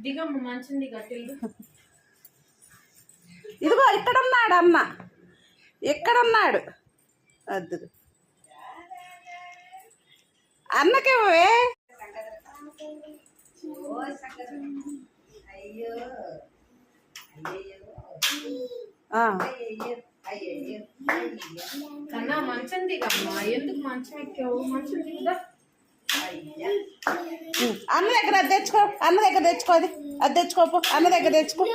దిగమ్మ మంచింది గట్టిల్లు. ఇదిగో ఇక్కడున్నాడు అన్న, ఇక్కడున్నాడు. వద్దు అన్నకేవే. కన్నా మంచం దిగమ్మా. ఎందుకు మంచం ఎక్కావు? మంచం దిగుదా. అన్న దగ్గర అది తెచ్చుకో, అన్న దగ్గర తెచ్చుకో, అది తెచ్చుకోపో, అన్న దగ్గర తెచ్చుకో.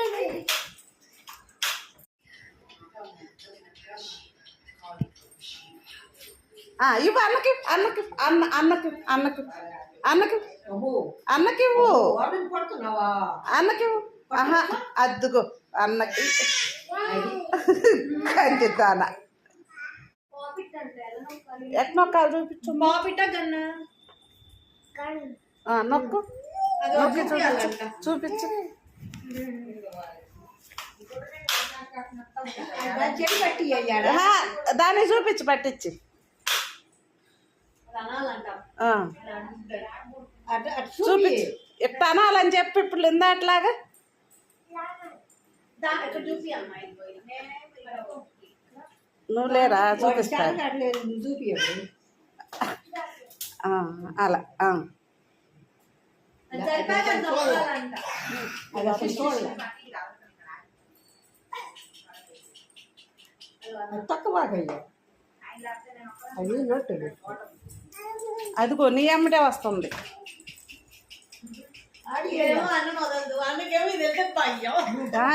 ఇవ్వు అన్నకి, అన్నకి, అన్నకి, అన్నకి, అన్నకి, అన్నకి ఇవ్వు, అన్నకి ఇవ్వు. అద్దుకో అన్నకి కంచితాన ఎట్నొక్కాలి చూపించు. బాపిట్ట కన్నా నొక్కు, నొక్కి చూపించు, చూపించు. దాన్ని చూపించి పట్టించి చూపించు. ఇట్లా అనాలని చెప్పి ఇప్పుడు ఇందా అట్లాగా నువ్వు లేరా చూపిస్తా. అలా అదిగో నీ అమ్మటే వస్తుంది.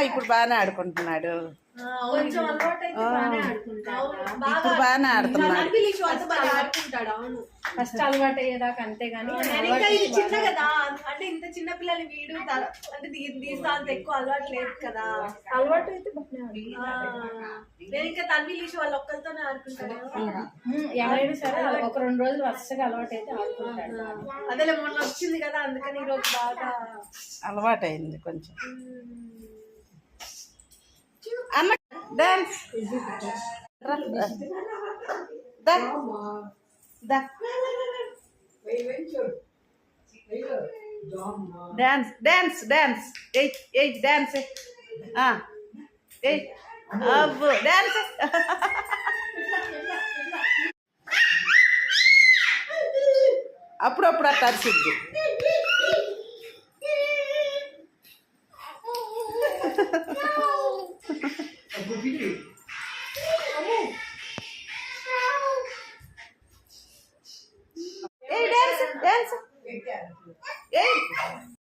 ఇప్పుడు బాగానే ఆడుకుంటున్నాడు, ఇప్పుడు బాగానే ఆడుతున్నాడు. ఫస్ట్ అలవాటు అయ్యేదాకా అంతేగాని ఇది చిన్న కదా, అంటే ఇంత చిన్న పిల్లలు వీడు అంటే దీంతో అంత ఎక్కువ అలవాటు లేదు కదా. అలవాటు అయితే నేను ఇంకా తన్విలీష్ వాళ్ళు ఒక్కరితోనే ఆడుకుంటాను. ఎవరైనా సరే ఒక 2 రోజులు వరుసగా అలవాటు అయితే ఆడుకుంటాడు. అదే మొన్న వచ్చింది కదా, అందుకని ఈరోజు బాగా అలవాటు అయింది కొంచెం. అన్న dance dance dance dance dance అబ్బో డాన్స్. అప్పుడప్పుడు అట్లా అరిసిద్ది.